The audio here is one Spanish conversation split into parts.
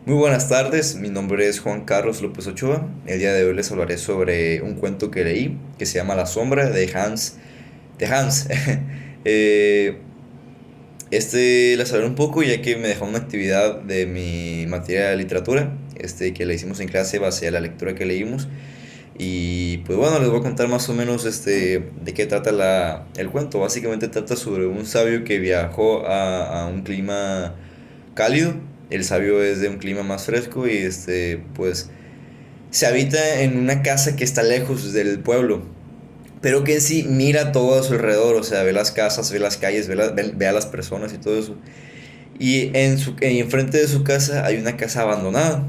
Muy buenas tardes, mi nombre es Juan Carlos López Ochoa. El día de hoy les hablaré sobre un cuento que leí que se llama La sombra de Hans. Eh, les hablaré un poco ya que me dejó una actividad de mi materia de literatura, que le hicimos en clase base a la lectura que leímos. Y pues bueno, les voy a contar más o menos de qué trata el cuento. Básicamente trata sobre un sabio que viajó a un clima cálido. El sabio es de un clima más fresco y pues se habita en una casa que está lejos del pueblo, pero que en sí mira todo a su alrededor, o sea, ve las casas, ve las calles, ve a las personas y todo eso. Y enfrente de su casa hay una casa abandonada,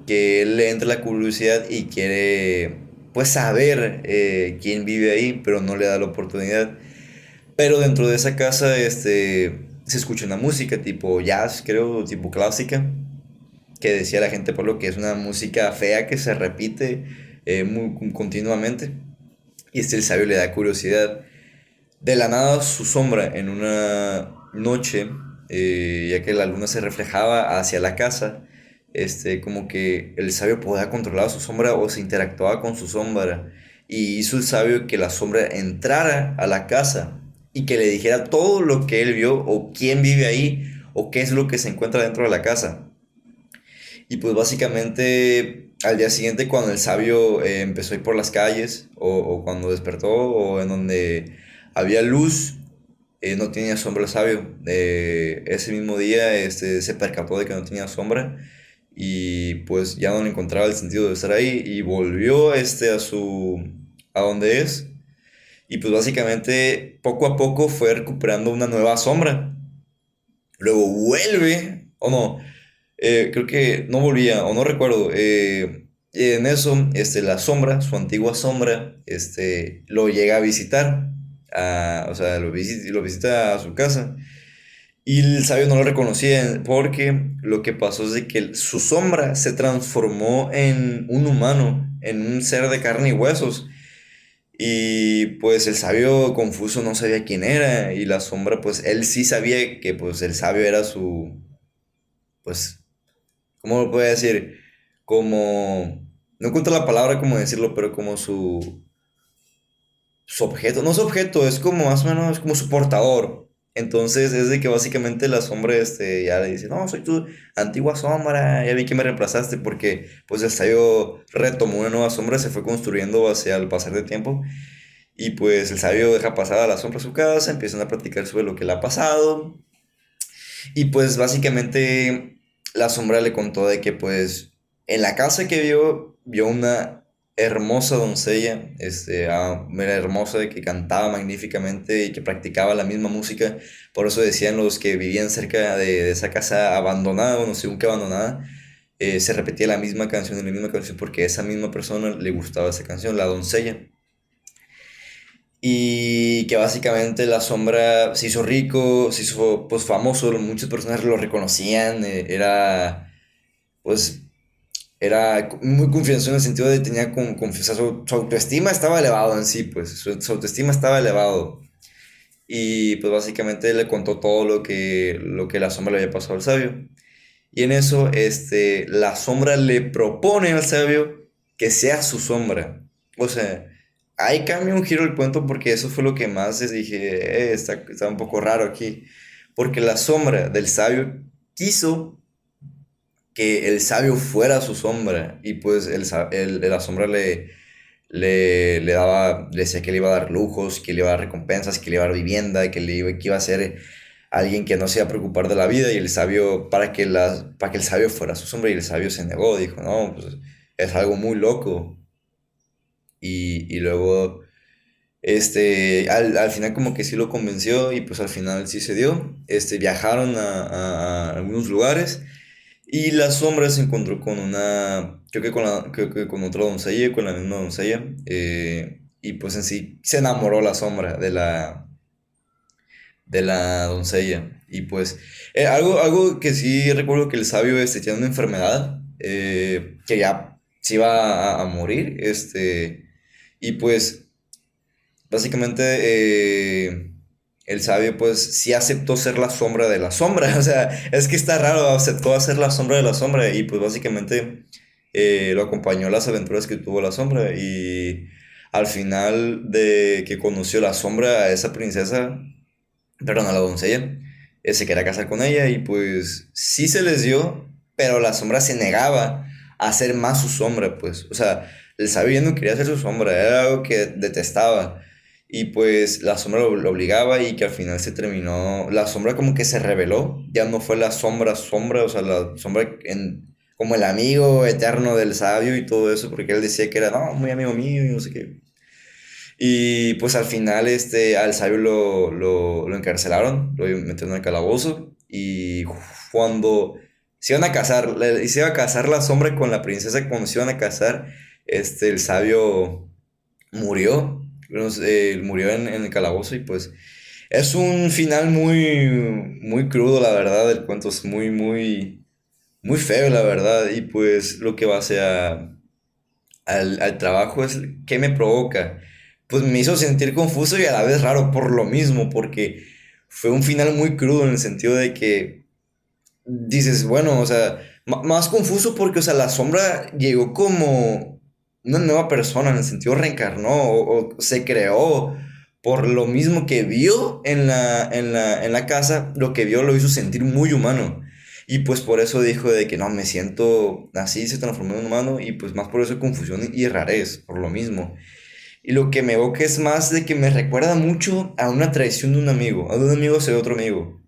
que él le entra la curiosidad y quiere pues saber quién vive ahí, pero no le da la oportunidad. Pero dentro de esa casa se escucha una música tipo jazz, creo, tipo clásica, que decía la gente por lo que es una música fea que se repite muy continuamente. Y el sabio le da curiosidad. De la nada su sombra en una noche, ya que la luna se reflejaba hacia la casa, como que el sabio podía controlar su sombra o se interactuaba con su sombra. Y hizo el sabio que la sombra entrara a la casa y que le dijera todo lo que él vio o quién vive ahí o qué es lo que se encuentra dentro de la casa. Y pues básicamente al día siguiente cuando el sabio empezó a ir por las calles o cuando despertó o en donde había luz, no tenía sombra el sabio. Ese mismo día se percató de que no tenía sombra y pues ya no le encontraba el sentido de estar ahí y volvió a donde es. Y pues básicamente poco a poco fue recuperando una nueva sombra. Luego vuelve, o no, creo que no volvía, o no recuerdo. En eso, la sombra, su antigua sombra, lo llega a visitar. O sea, lo visita a su casa. Y el sabio no lo reconocía porque lo que pasó es de que su sombra se transformó en un humano, en un ser de carne y huesos. Y pues el sabio confuso no sabía quién era y la sombra pues él sí sabía que pues el sabio era pues ¿cómo lo puedo decir? Como, no encuentro la palabra como decirlo, pero como su objeto, no su objeto, es como más o menos como su portador. Entonces es de que básicamente la sombra ya le dice, no, soy tu antigua sombra, ya vi que me reemplazaste porque pues el sabio retomó una nueva sombra, se fue construyendo hacia el pasar del tiempo y pues el sabio deja pasar a la sombra a su casa, empiezan a platicar sobre lo que le ha pasado y pues básicamente la sombra le contó de que pues en la casa que vio una hermosa doncella, era hermosa, de que cantaba magníficamente y que practicaba la misma música. Por eso decían los que vivían cerca de esa casa abandonada, o no sé, que abandonada, se repetía la misma canción y la misma canción porque a esa misma persona le gustaba esa canción, la doncella. Y que básicamente la sombra se hizo rico, se hizo pues famoso, muchas personas lo reconocían, pues era muy confianzudo en el sentido de tenía confianza, su autoestima estaba elevado en sí, pues su autoestima estaba elevado. Y pues básicamente le contó todo lo que la sombra le había pasado al sabio. Y en eso, la sombra le propone al sabio que sea su sombra. O sea, ahí cambia un giro el cuento porque eso fue lo que más les dije, está un poco raro aquí. Porque la sombra del sabio quiso que el sabio fuera su sombra. Y pues la sombra le decía que le iba a dar lujos, que le iba a dar recompensas, que le iba a dar vivienda, que iba a ser alguien que no se iba a preocupar de la vida y el sabio, para que el sabio fuera su sombra y el sabio se negó, dijo, no, pues es algo muy loco. Y luego, al final como que sí lo convenció y pues al final sí se dio. Viajaron a algunos lugares y la sombra se encontró con creo que con otra doncella, con la misma doncella. Y pues en sí se enamoró la sombra de la doncella. Y pues algo que sí recuerdo que el sabio tiene una enfermedad que ya se iba a morir. Y pues básicamente el sabio pues sí aceptó ser la sombra de la sombra. O sea, es que está raro, aceptó ser la sombra de la sombra y pues básicamente lo acompañó a las aventuras que tuvo la sombra y al final de que conoció la sombra a esa princesa, perdón, a la doncella, se quería casar con ella y pues sí se les dio, pero la sombra se negaba a ser más su sombra, pues, o sea, el sabio ya no quería ser su sombra, era algo que detestaba y pues la sombra lo obligaba y que al final se terminó, la sombra como que se reveló, ya no fue la sombra sombra, o sea, la sombra como el amigo eterno del sabio y todo eso, porque él decía que era, no, muy amigo mío y no sé qué. Y pues al final al sabio lo encarcelaron, lo metieron al calabozo y cuando se iban a casar, se iba a casar la sombra con la princesa, cuando se iban a casar, el sabio murió, murió en el calabozo y pues es un final muy crudo, la verdad, el cuento es muy feo, la verdad, y pues lo que va hacia al trabajo es qué me provoca. Pues me hizo sentir confuso y a la vez raro por lo mismo, porque fue un final muy crudo en el sentido de que dices, bueno, o sea, más confuso porque, o sea, la sombra llegó como una nueva persona, en el sentido reencarnó o se creó por lo mismo que vio en la casa, lo que vio lo hizo sentir muy humano. Y pues por eso dijo de que no, me siento así, se transformó en un humano y pues más por eso confusión y rarez, por lo mismo. Y lo que me evoca es más de que me recuerda mucho a una traición de un amigo, a de un amigo hacia otro amigo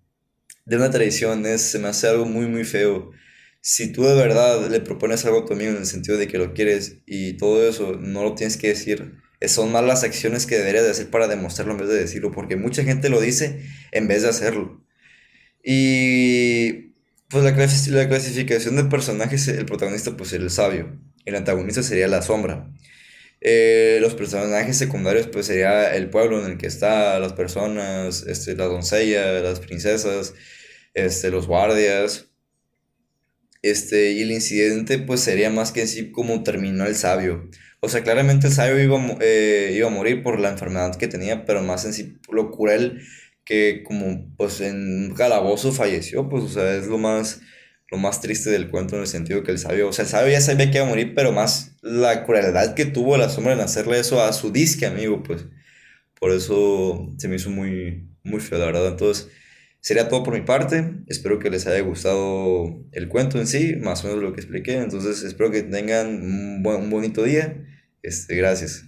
de una traición, se me hace algo muy feo. Si tú de verdad le propones algo a tu amigo en el sentido de que lo quieres y todo eso, no lo tienes que decir. Son más las acciones que deberías de hacer para demostrarlo en vez de decirlo, porque mucha gente lo dice en vez de hacerlo. Y pues la clasificación de personajes, el protagonista pues sería el sabio, el antagonista sería la sombra. Los personajes secundarios pues sería el pueblo en el que está, las personas, la doncella, las princesas, los guardias, y el incidente pues sería más que en sí como terminó el sabio. O sea, claramente el sabio iba a morir por la enfermedad que tenía, pero más en sí lo cruel que como pues en un calabozo falleció, pues o sea, es lo más triste del cuento en el sentido que el sabio, o sea, el sabio ya sabía que iba a morir, pero más la crueldad que tuvo la sombra en hacerle eso a su disque amigo, pues por eso se me hizo muy feo, la verdad. Entonces, sería todo por mi parte. Espero que les haya gustado el cuento en sí, más o menos lo que expliqué. Entonces, espero que tengan un bonito día. Gracias.